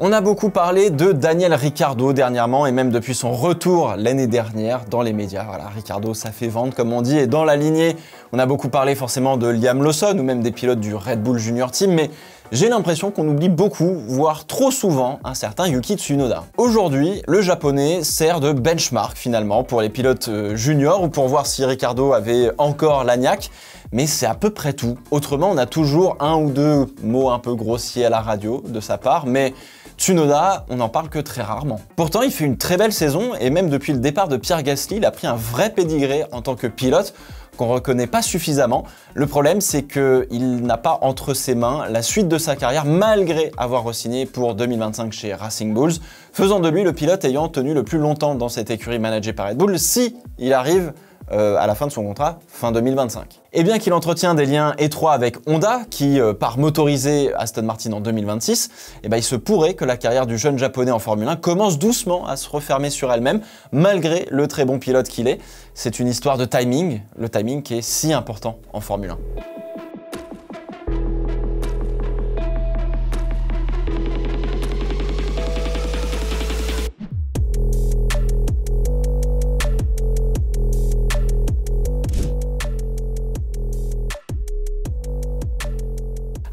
On a beaucoup parlé de Daniel Ricciardo dernièrement et même depuis son retour l'année dernière dans les médias. Voilà, Ricciardo, ça fait vendre comme on dit. Et dans la lignée, on a beaucoup parlé forcément de Liam Lawson ou même des pilotes du Red Bull Junior Team, mais j'ai l'impression qu'on oublie beaucoup, voire trop souvent, un certain Yuki Tsunoda. Aujourd'hui, le japonais sert de benchmark finalement pour les pilotes juniors ou pour voir si Ricciardo avait encore la niaque, mais c'est à peu près tout. Autrement, on a toujours un ou deux mots un peu grossiers à la radio de sa part, mais Tsunoda, on n'en parle que très rarement. Pourtant, il fait une très belle saison et même depuis le départ de Pierre Gasly, il a pris un vrai pédigré en tant que pilote qu'on ne reconnaît pas suffisamment. Le problème, c'est qu'il n'a pas entre ses mains la suite de sa carrière malgré avoir re-signé pour 2025 chez Racing Bulls, faisant de lui le pilote ayant tenu le plus longtemps dans cette écurie managée par Red Bull si il arrive à la fin de son contrat, fin 2025. Et bien qu'il entretient des liens étroits avec Honda, qui part motoriser Aston Martin en 2026, et ben il se pourrait que la carrière du jeune japonais en Formule 1 commence doucement à se refermer sur elle-même, malgré le très bon pilote qu'il est. C'est une histoire de timing, le timing qui est si important en Formule 1.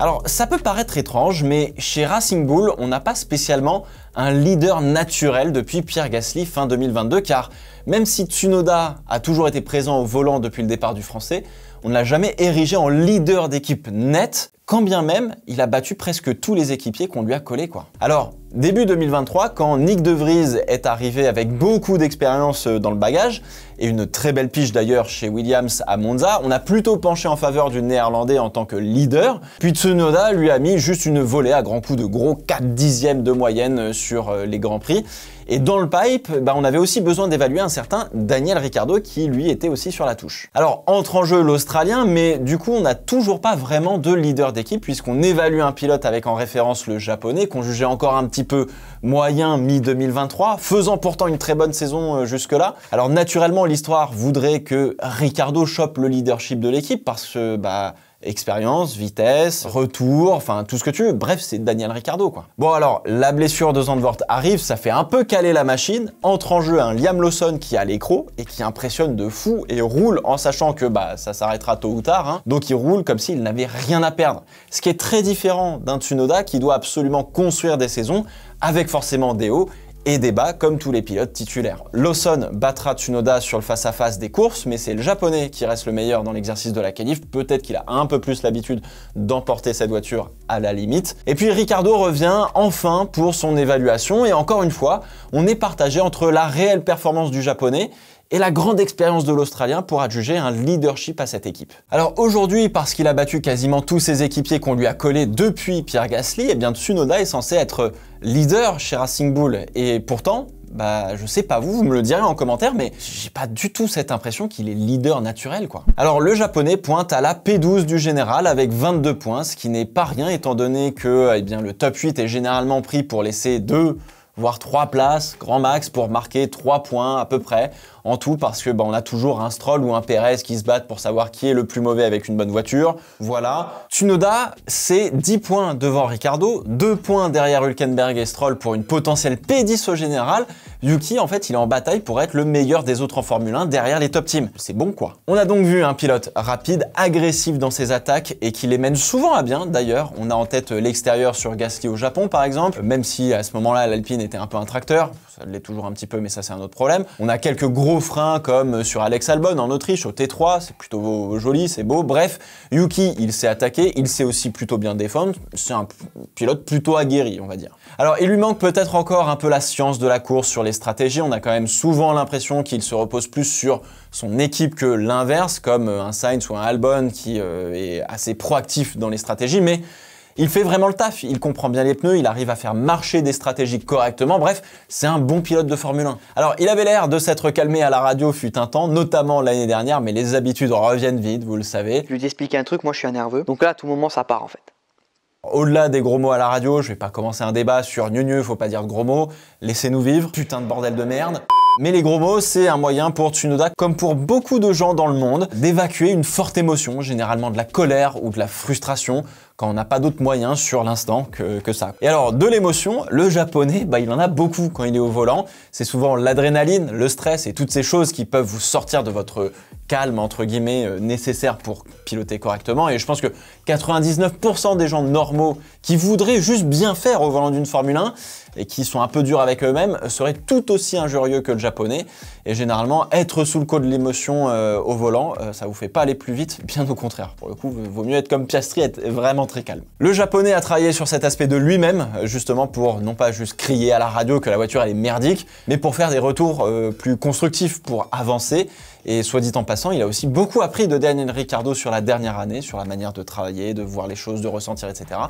Alors, ça peut paraître étrange, mais chez Racing Bull, on n'a pas spécialement un leader naturel depuis Pierre Gasly fin 2022, car même si Tsunoda a toujours été présent au volant depuis le départ du Français, on ne l'a jamais érigé en leader d'équipe net, quand bien même il a battu presque tous les équipiers qu'on lui a collés, quoi. Alors, début 2023, quand Nyck de Vries est arrivé avec beaucoup d'expérience dans le bagage, et une très belle pige d'ailleurs chez Williams à Monza, on a plutôt penché en faveur du Néerlandais en tant que leader, puis Tsunoda lui a mis juste une volée à grands coups de gros 4 dixièmes de moyenne sur les Grands Prix. Et dans le pipe, on avait aussi besoin d'évaluer un certain Daniel Ricciardo qui lui était aussi sur la touche. Alors entre en jeu l'Australien, mais du coup on n'a toujours pas vraiment de leader d'équipe puisqu'on évalue un pilote avec en référence le japonais qu'on jugeait encore un petit peu moyen mi-2023, faisant pourtant une très bonne saison jusque-là. Alors naturellement l'histoire voudrait que Ricciardo chope le leadership de l'équipe parce que expérience, vitesse, retour, enfin tout ce que tu veux. Bref, c'est Daniel Ricciardo, quoi. Bon alors, la blessure de Zandvoort arrive, ça fait un peu caler la machine. Entre en jeu un Liam Lawson qui a l'écro et qui impressionne de fou et roule en sachant que ça s'arrêtera tôt ou tard. Hein. Donc il roule comme s'il n'avait rien à perdre. Ce qui est très différent d'un Tsunoda qui doit absolument construire des saisons avec forcément des hauts et des bas comme tous les pilotes titulaires. Lawson battra Tsunoda sur le face-à-face des courses, mais c'est le japonais qui reste le meilleur dans l'exercice de la qualif. Peut-être qu'il a un peu plus l'habitude d'emporter cette voiture à la limite. Et puis Ricciardo revient enfin pour son évaluation et encore une fois, on est partagé entre la réelle performance du japonais et la grande expérience de l'Australien pour adjuger un leadership à cette équipe. Alors aujourd'hui, parce qu'il a battu quasiment tous ses équipiers qu'on lui a collés depuis Pierre Gasly, eh bien Tsunoda est censé être leader chez Racing Bull. Et pourtant, je sais pas vous me le direz en commentaire, mais j'ai pas du tout cette impression qu'il est leader naturel, quoi. Alors le japonais pointe à la P12 du général avec 22 points, ce qui n'est pas rien étant donné que le top 8 est généralement pris pour laisser 2 voire 3 places, grand max, pour marquer 3 points à peu près en tout, parce que on a toujours un Stroll ou un Perez qui se battent pour savoir qui est le plus mauvais avec une bonne voiture. Voilà. Tsunoda, c'est 10 points devant Ricciardo, 2 points derrière Hülkenberg et Stroll pour une potentielle P10 au général. Yuki, en fait, il est en bataille pour être le meilleur des autres en Formule 1 derrière les top teams. C'est bon, quoi. On a donc vu un pilote rapide, agressif dans ses attaques et qui les mène souvent à bien, d'ailleurs. On a en tête l'extérieur sur Gasly au Japon, par exemple, même si à ce moment-là, l'Alpine était un peu un tracteur. Ça l'est toujours un petit peu, mais ça, c'est un autre problème. On a quelques gros freins comme sur Alex Albon en Autriche, au T3. C'est plutôt joli, c'est beau. Bref, Yuki, il sait attaquer. Il sait aussi plutôt bien défendre. C'est un pilote plutôt aguerri, on va dire. Alors, il lui manque peut-être encore un peu la science de la course sur les stratégies. On a quand même souvent l'impression qu'il se repose plus sur son équipe que l'inverse, comme un Sainz ou un Albon qui est assez proactif dans les stratégies, mais il fait vraiment le taf, il comprend bien les pneus, il arrive à faire marcher des stratégies correctement, bref, c'est un bon pilote de Formule 1. Alors, il avait l'air de s'être calmé à la radio fut un temps, notamment l'année dernière, mais les habitudes reviennent vite, vous le savez. Je lui ai expliqué un truc, moi je suis un nerveux, donc là à tout moment ça part en fait. Au-delà des gros mots à la radio, je vais pas commencer un débat sur gneu, faut pas dire de gros mots, laissez-nous vivre, putain de bordel de merde. Mais les gros mots, c'est un moyen pour Tsunoda, comme pour beaucoup de gens dans le monde, d'évacuer une forte émotion, généralement de la colère ou de la frustration, quand on n'a pas d'autre moyen sur l'instant que ça. Et alors, de l'émotion, le japonais, il en a beaucoup quand il est au volant. C'est souvent l'adrénaline, le stress et toutes ces choses qui peuvent vous sortir de votre calme, entre guillemets, nécessaire pour piloter correctement. Et je pense que 99% des gens normaux qui voudraient juste bien faire au volant d'une Formule 1 et qui sont un peu durs avec eux-mêmes seraient tout aussi injurieux que le japonais. Et généralement, être sous le coup de l'émotion au volant, ça vous fait pas aller plus vite, bien au contraire. Pour le coup, il vaut mieux être comme Piastri, être vraiment très calme. Le japonais a travaillé sur cet aspect de lui-même, justement pour non pas juste crier à la radio que la voiture elle est merdique, mais pour faire des retours plus constructifs pour avancer. Et soit dit en passant, il a aussi beaucoup appris de Daniel Ricciardo sur la dernière année, sur la manière de travailler, de voir les choses, de ressentir, etc.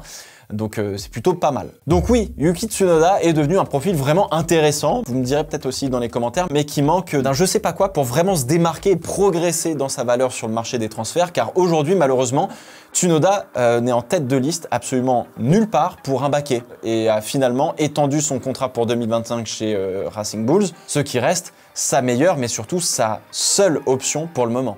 Donc c'est plutôt pas mal. Donc oui, Yuki Tsunoda est devenu un profil vraiment intéressant, vous me direz peut-être aussi dans les commentaires, mais qui manque d'un je sais pas quoi pour vraiment se démarquer et progresser dans sa valeur sur le marché des transferts, car aujourd'hui malheureusement, Tsunoda n'est en tête de liste absolument nulle part pour un baquet et a finalement étendu son contrat pour 2025 chez Racing Bulls, ce qui reste sa meilleure mais surtout sa seule option pour le moment.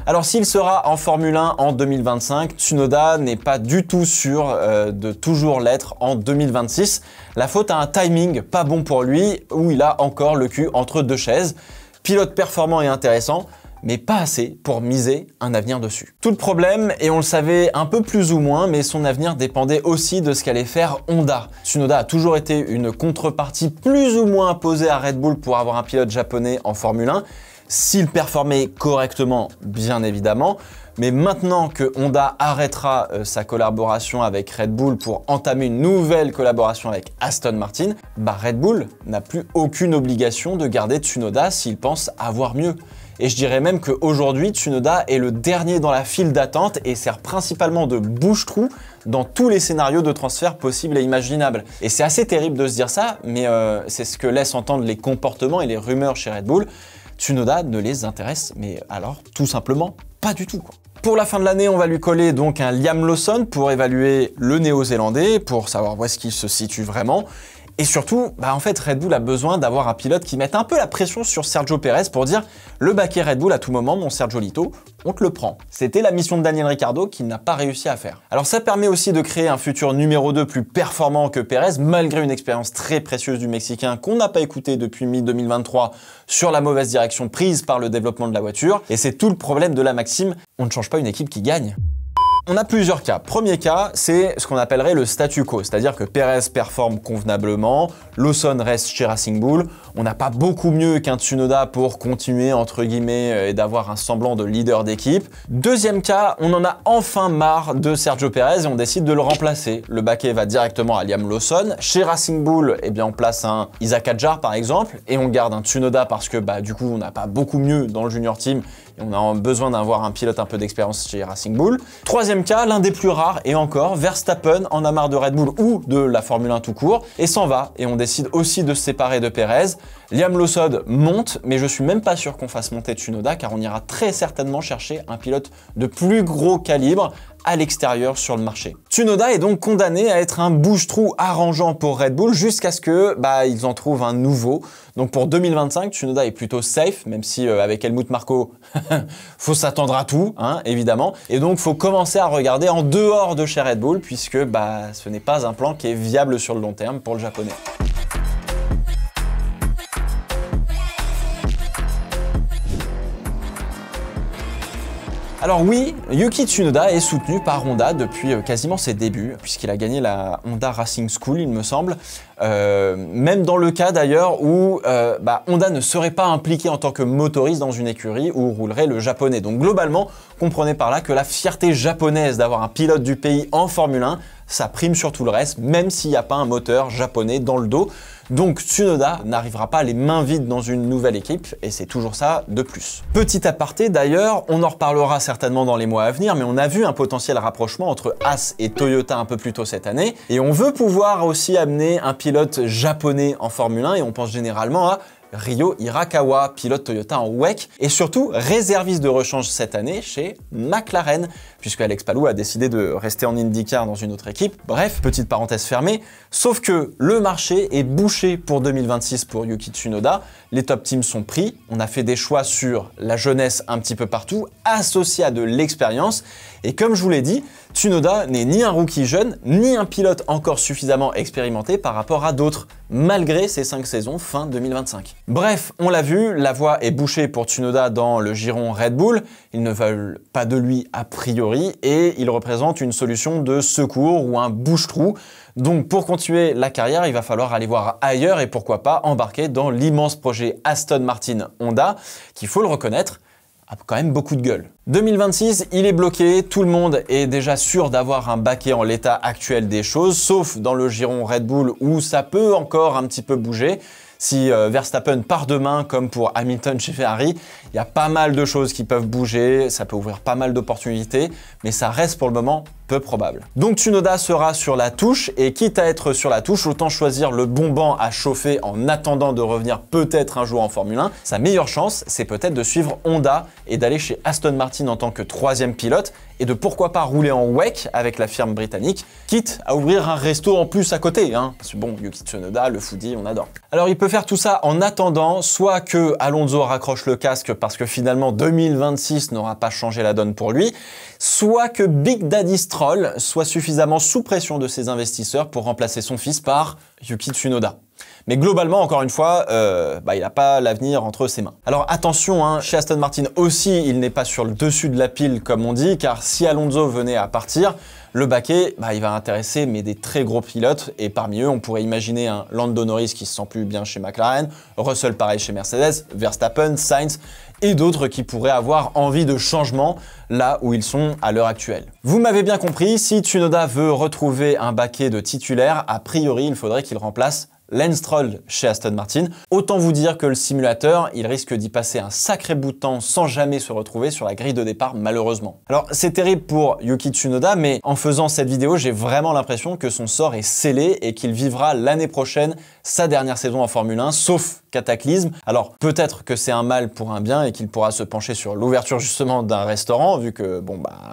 Alors s'il sera en Formule 1 en 2025, Tsunoda n'est pas du tout sûr de toujours l'être en 2026. La faute à un timing pas bon pour lui, où il a encore le cul entre deux chaises. Pilote performant et intéressant, mais pas assez pour miser un avenir dessus. Tout le problème, et on le savait un peu plus ou moins, mais son avenir dépendait aussi de ce qu'allait faire Honda. Tsunoda a toujours été une contrepartie plus ou moins imposée à Red Bull pour avoir un pilote japonais en Formule 1, s'il performait correctement, bien évidemment. Mais maintenant que Honda arrêtera sa collaboration avec Red Bull pour entamer une nouvelle collaboration avec Aston Martin, Red Bull n'a plus aucune obligation de garder Tsunoda s'il pense avoir mieux. Et je dirais même qu'aujourd'hui, Tsunoda est le dernier dans la file d'attente et sert principalement de bouche-trou dans tous les scénarios de transfert possibles et imaginables. Et c'est assez terrible de se dire ça, mais c'est ce que laissent entendre les comportements et les rumeurs chez Red Bull. Tsunoda ne les intéresse, mais alors tout simplement pas du tout, quoi. Pour la fin de l'année, on va lui coller donc un Liam Lawson pour évaluer le néo-zélandais, pour savoir où est-ce qu'il se situe vraiment. Et surtout, en fait, Red Bull a besoin d'avoir un pilote qui mette un peu la pression sur Sergio Pérez pour dire « Le baquet Red Bull à tout moment, mon Sergio Lito, on te le prend ». C'était la mission de Daniel Ricciardo qu'il n'a pas réussi à faire. Alors ça permet aussi de créer un futur numéro 2 plus performant que Pérez, malgré une expérience très précieuse du Mexicain qu'on n'a pas écouté depuis mi-2023 sur la mauvaise direction prise par le développement de la voiture. Et c'est tout le problème de la maxime, on ne change pas une équipe qui gagne. On a plusieurs cas. Premier cas, c'est ce qu'on appellerait le statu quo, c'est-à-dire que Pérez performe convenablement, Lawson reste chez Racing Bull, on n'a pas beaucoup mieux qu'un Tsunoda pour continuer entre guillemets et d'avoir un semblant de leader d'équipe. Deuxième cas, on en a enfin marre de Sergio Pérez et on décide de le remplacer. Le baquet va directement à Liam Lawson. Chez Racing Bull, on place un Isaac Hadjar par exemple et on garde un Tsunoda parce que du coup on n'a pas beaucoup mieux dans le junior team et on a besoin d'avoir un pilote un peu d'expérience chez Racing Bull. Troisième cas, l'un des plus rares et encore, Verstappen en a marre de Red Bull ou de la Formule 1 tout court et s'en va et on décide aussi de se séparer de Pérez. Liam Lawson monte, mais je suis même pas sûr qu'on fasse monter Tsunoda car on ira très certainement chercher un pilote de plus gros calibre à l'extérieur sur le marché. Tsunoda est donc condamné à être un bouche-trou arrangeant pour Red Bull jusqu'à ce que ils en trouvent un nouveau. Donc pour 2025, Tsunoda est plutôt safe, même si avec Helmut Marko, faut s'attendre à tout, évidemment. Et donc faut commencer à regarder en dehors de chez Red Bull puisque ce n'est pas un plan qui est viable sur le long terme pour le japonais. Alors oui, Yuki Tsunoda est soutenu par Honda depuis quasiment ses débuts, puisqu'il a gagné la Honda Racing School, il me semble. Même dans le cas d'ailleurs où Honda ne serait pas impliqué en tant que motoriste dans une écurie où roulerait le japonais. Donc globalement, comprenez par là que la fierté japonaise d'avoir un pilote du pays en Formule 1, ça prime sur tout le reste, même s'il n'y a pas un moteur japonais dans le dos. Donc Tsunoda n'arrivera pas les mains vides dans une nouvelle équipe et c'est toujours ça de plus. Petit aparté d'ailleurs, on en reparlera certainement dans les mois à venir, mais on a vu un potentiel rapprochement entre Haas et Toyota un peu plus tôt cette année et on veut pouvoir aussi amener un pilote japonais en Formule 1 et on pense généralement à Ryo Hirakawa, pilote Toyota en WEC, et surtout réserviste de rechange cette année chez McLaren, puisque Alex Palou a décidé de rester en IndyCar dans une autre équipe. Bref, petite parenthèse fermée, sauf que le marché est bouché pour 2026 pour Yuki Tsunoda, les top teams sont pris, on a fait des choix sur la jeunesse un petit peu partout, associé à de l'expérience, et comme je vous l'ai dit, Tsunoda n'est ni un rookie jeune, ni un pilote encore suffisamment expérimenté par rapport à d'autres, malgré ses 5 saisons fin 2025. Bref, on l'a vu, la voie est bouchée pour Tsunoda dans le giron Red Bull, ils ne veulent pas de lui a priori, et il représente une solution de secours ou un bouche-trou. Donc pour continuer la carrière, il va falloir aller voir ailleurs et pourquoi pas embarquer dans l'immense projet Aston Martin Honda, qu'il faut le reconnaître, a quand même beaucoup de gueule. 2026, il est bloqué, tout le monde est déjà sûr d'avoir un baquet en l'état actuel des choses, sauf dans le giron Red Bull où ça peut encore un petit peu bouger. Si Verstappen part demain, comme pour Hamilton chez Ferrari, il y a pas mal de choses qui peuvent bouger, ça peut ouvrir pas mal d'opportunités, mais ça reste pour le moment peu probable. Donc Tsunoda sera sur la touche, et quitte à être sur la touche, autant choisir le bon banc à chauffer en attendant de revenir peut-être un jour en Formule 1. Sa meilleure chance, c'est peut-être de suivre Honda et d'aller chez Aston Martin en tant que 3e pilote, et de pourquoi pas rouler en WEC avec la firme britannique, quitte à ouvrir un resto en plus à côté, hein. Parce que bon, Yuki Tsunoda, le foodie, on adore. Alors il peut faire tout ça en attendant, soit que Alonso raccroche le casque parce que finalement 2026 n'aura pas changé la donne pour lui, soit que Big Daddy Stroll soit suffisamment sous pression de ses investisseurs pour remplacer son fils par Yuki Tsunoda. Mais globalement, encore une fois, il n'a pas l'avenir entre ses mains. Alors attention, hein, chez Aston Martin aussi, il n'est pas sur le dessus de la pile comme on dit, car si Alonso venait à partir, le baquet, il va intéresser des très gros pilotes, et parmi eux, on pourrait imaginer un Lando Norris qui se sent plus bien chez McLaren, Russell pareil chez Mercedes, Verstappen, Sainz, et d'autres qui pourraient avoir envie de changement là où ils sont à l'heure actuelle. Vous m'avez bien compris, si Tsunoda veut retrouver un baquet de titulaire, a priori, il faudrait qu'il remplace Lance Stroll chez Aston Martin. Autant vous dire que le simulateur, il risque d'y passer un sacré bout de temps sans jamais se retrouver sur la grille de départ, malheureusement. Alors, c'est terrible pour Yuki Tsunoda, mais en faisant cette vidéo, j'ai vraiment l'impression que son sort est scellé et qu'il vivra l'année prochaine sa dernière saison en Formule 1, sauf cataclysme. Alors, peut-être que c'est un mal pour un bien et qu'il pourra se pencher sur l'ouverture justement d'un restaurant, vu que,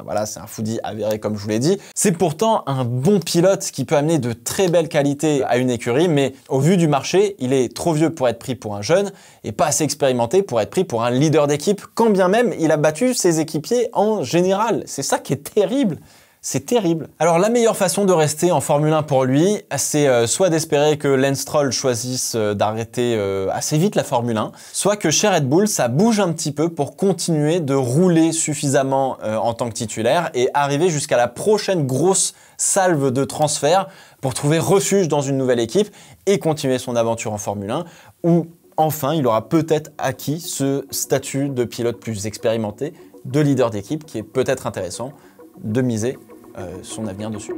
voilà, c'est un foodie avéré comme je vous l'ai dit. C'est pourtant un bon pilote qui peut amener de très belles qualités à une écurie, mais au vu du marché, il est trop vieux pour être pris pour un jeune et pas assez expérimenté pour être pris pour un leader d'équipe, quand bien même il a battu ses équipiers en général. C'est ça qui est terrible. C'est terrible. Alors la meilleure façon de rester en Formule 1 pour lui, c'est soit d'espérer que Lance Stroll choisisse d'arrêter assez vite la Formule 1, soit que chez Red Bull, ça bouge un petit peu pour continuer de rouler suffisamment en tant que titulaire et arriver jusqu'à la prochaine grosse salve de transfert pour trouver refuge dans une nouvelle équipe et continuer son aventure en Formule 1, où enfin il aura peut-être acquis ce statut de pilote plus expérimenté, de leader d'équipe, qui est peut-être intéressant de miser son avenir dessus.